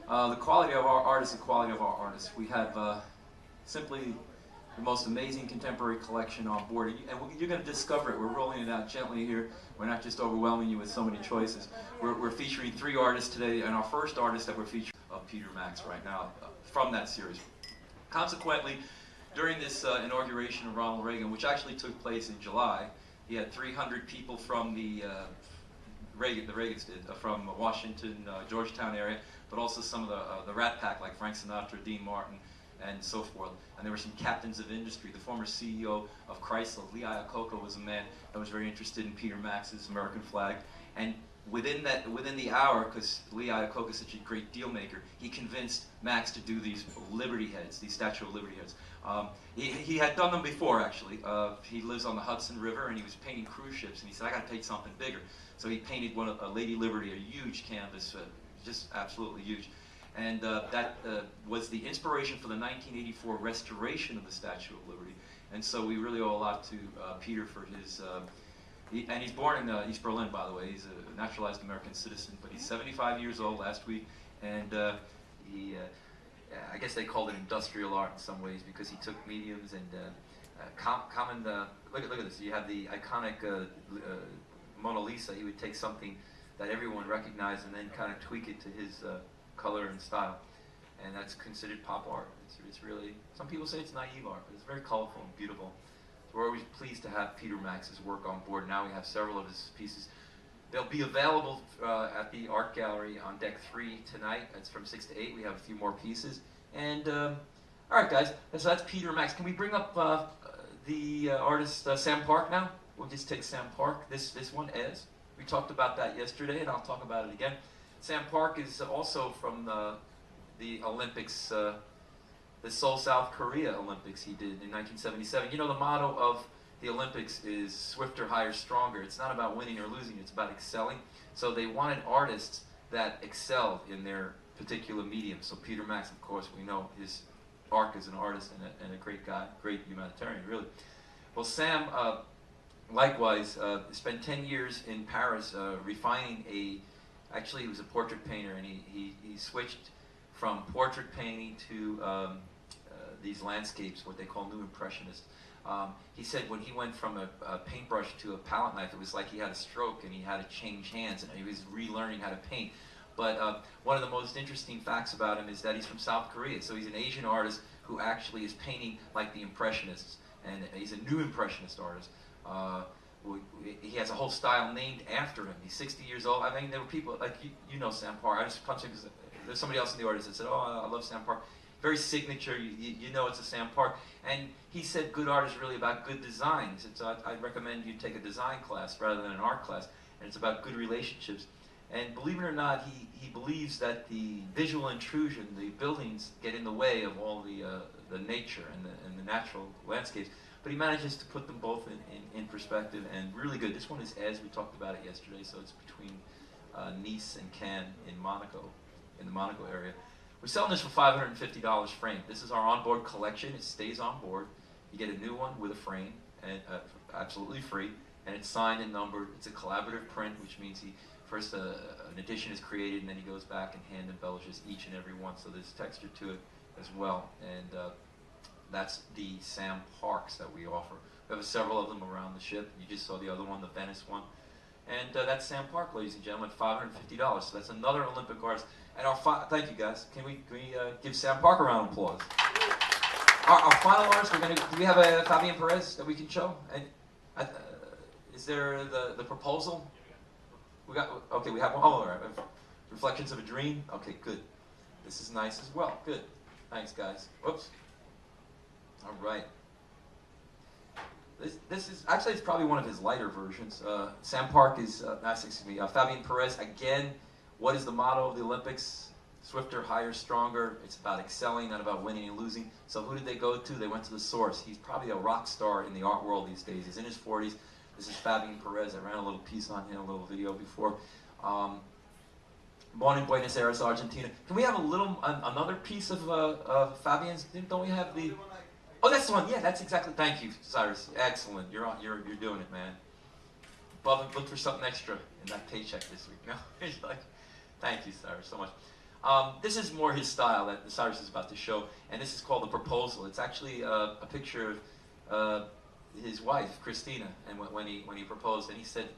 The quality of our art is the quality of our artists. We have simply the most amazing contemporary collection on board, and you're going to discover it. We're rolling it out gently here. We're not just overwhelming you with so many choices. We're featuring 3 artists today, and our first artist that we're featuring is Peter Max right now from that series. Consequently, during this inauguration of Ronald Reagan, which actually took place in July, he had 300 people from the Reagans did, from Washington, Georgetown area, but also some of the Rat Pack like Frank Sinatra, Dean Martin, and so forth. And there were some captains of industry. The former CEO of Chrysler, Lee Iacocca, was a man that was very interested in Peter Max's American flag. And within the hour, because Lee Iacocca is such a great deal maker, he convinced Max to do these Liberty heads, these Statue of Liberty heads. He had done them before, actually. He lives on the Hudson River, and he was painting cruise ships, and he said, I got to paint something bigger. So he painted a Lady Liberty, a huge canvas, just absolutely huge. And that was the inspiration for the 1984 restoration of the Statue of Liberty. And so we really owe a lot to Peter for his, and he's born in East Berlin, by the way. He's a naturalized American citizen, but he's 75 years old last week, and I guess they called it industrial art in some ways because he took mediums and common, look at this, you have the iconic Mona Lisa. He would take something that everyone recognized and then kind of tweak it to his color and style, and that's considered pop art. It's really, some people say it's naive art, but it's very colorful and beautiful. So we're always pleased to have Peter Max's work on board. Now we have several of his pieces. They'll be available at the Art Gallery on Deck 3 tonight. It's from 6 to 8. We have a few more pieces. And, all right, guys, so that's Peter Max. Can we bring up the artist Sam Park now? We'll just take Sam Park. This one, Ez. We talked about that yesterday, and I'll talk about it again. Sam Park is also from the Olympics, the Seoul, South Korea Olympics he did in 1977. You know, the motto of the Olympics is swifter, higher, stronger. It's not about winning or losing, it's about excelling. So they wanted artists that excelled in their particular medium. So Peter Max, of course, we know his arc as an artist and a great guy, great humanitarian, really. Well, Sam, likewise, spent 10 years in Paris refining actually he was a portrait painter, and he switched from portrait painting to these landscapes, what they call New Impressionists. He said when he went from a paintbrush to a palette knife, it was like he had a stroke and he had to change hands, and he was relearning how to paint. But one of the most interesting facts about him is that he's from South Korea, so he's an Asian artist who actually is painting like the Impressionists, and he's a New Impressionist artist. He has a whole style named after him. He's 60 years old. I mean, there were people, like, you know Sam Park. I just punched him because there's somebody else in the audience that said, oh, I love Sam Park. Very signature, you know it's a Sam Park. And he said good art is really about good design. He said, so I'd recommend you take a design class rather than an art class. And it's about good relationships. And believe it or not, he believes that the visual intrusion, the buildings, get in the way of all the nature and the natural landscapes. But he manages to put them both in perspective, and really good. This one is Ez. We talked about it yesterday, so it's between Nice and Cannes in Monaco, in the Monaco area. We're selling this for $550 framed. This is our onboard collection. It stays on board. You get a new one with a frame, and absolutely free, and it's signed and numbered. It's a collaborative print, which means first an edition is created, and then he goes back and hand embellishes each and every one, so there's texture to it as well. And that's the Sam Parks that we offer. We have several of them around the ship. You just saw the other one, the Venice one. And that's Sam Park, ladies and gentlemen, $550. So that's another Olympic artist. And thank you, guys. Can we give Sam Park a round of applause? Our final artist, do we have a Fabian Perez that we can show? And is there the proposal? Okay, we have one. Oh, all right. Reflections of a Dream. Okay, good. This is nice as well. Good. Thanks, guys. Whoops. All right. This is actually, it's probably one of his lighter versions. Sam Park is Fabian Perez again. What is the motto of the Olympics? Swifter, higher, stronger. It's about excelling, not about winning and losing. So who did they go to? They went to the source. He's probably a rock star in the art world these days. He's in his 40s. This is Fabian Perez. I ran a little piece on him, a little video before. Born in Buenos Aires, Argentina. Can we have another piece of Fabian's? Don't we have the? Oh, that's the one. Yeah, that's exactly. Thank you, Cyrus. Excellent. You're doing it, man. Bubba, look for something extra in that paycheck this week. No, it's like, thank you, Cyrus, so much. This is more his style that Cyrus is about to show, and this is called The Proposal. It's actually a picture of his wife, Christina, and when he proposed, and he said,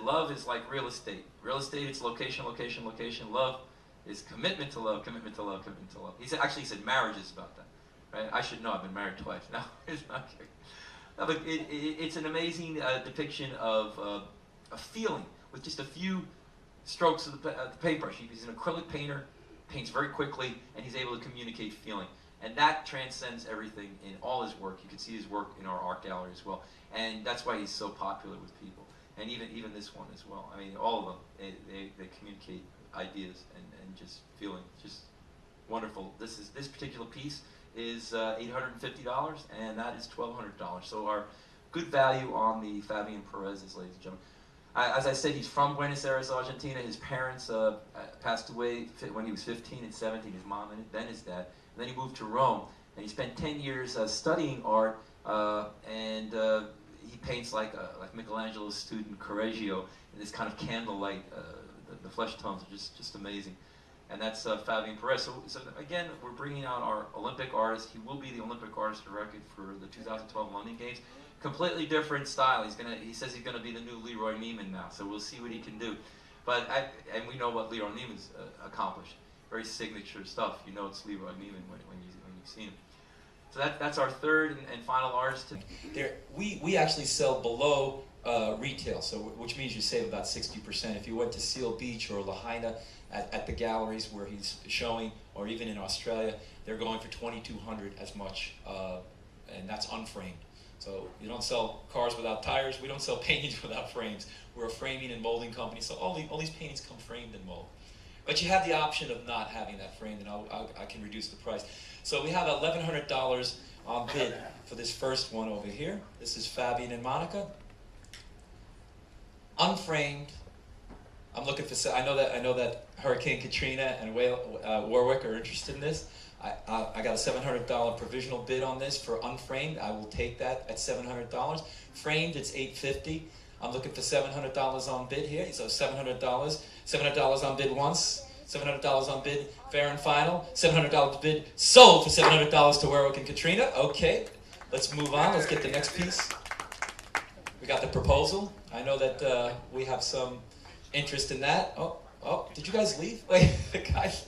love is like real estate. Real estate, it's location, location, location. Love is commitment to love, commitment to love, commitment to love. He said marriage is about that. Right? I should know, I've been married twice. No, it's not kidding. No, but it's an amazing depiction of a feeling with just a few strokes of the paintbrush. He's an acrylic painter, paints very quickly, and he's able to communicate feeling. And that transcends everything in all his work. You can see his work in our art gallery as well. And that's why he's so popular with people. And even this one as well. I mean, all of them, they communicate ideas and just feeling, just wonderful. This particular piece is $850, and that is $1,200. So our good value on the Fabian Perez's, ladies and gentlemen. As I said, he's from Buenos Aires, Argentina. His parents passed away when he was 15 and 17, his mom and then his dad. And then he moved to Rome, and he spent 10 years studying art, and he paints like Michelangelo's student Correggio in this kind of candlelight. The flesh tones are just amazing. And that's Fabian Perez. So again, we're bringing out our Olympic artist. He will be the Olympic artist of record for the 2012 London Games. Completely different style. He says he's going to be the new Leroy Neiman now. So we'll see what he can do. But and we know what Leroy Neiman's accomplished. Very signature stuff. You know it's Leroy Neiman when you've seen him. So that's our third and final artist. We actually sell below retail, so which means you save about 60%. If you went to Seal Beach or Lahaina at the galleries where he's showing, or even in Australia, they're going for $2,200 as much, and that's unframed. So you don't sell cars without tires. We don't sell paintings without frames. We're a framing and molding company, so all these paintings come framed and molded. But you have the option of not having that framed, and I can reduce the price. So we have $1,100 on bid for this first one over here. This is Fabian and Monica. Unframed. I'm looking for. I know that Hurricane Katrina and Warwick are interested in this. I got a $700 provisional bid on this for unframed. I will take that at $700. Framed, it's $850. I'm looking for $700 on bid here. So $700. $700 on bid once. $700 on bid, fair and final. $700 bid sold for $700 to Warwick and Katrina. Okay, let's move on. Let's get the next piece. We got The Proposal. I know that we have some interest in that. Oh, did you guys leave? Wait, the guys.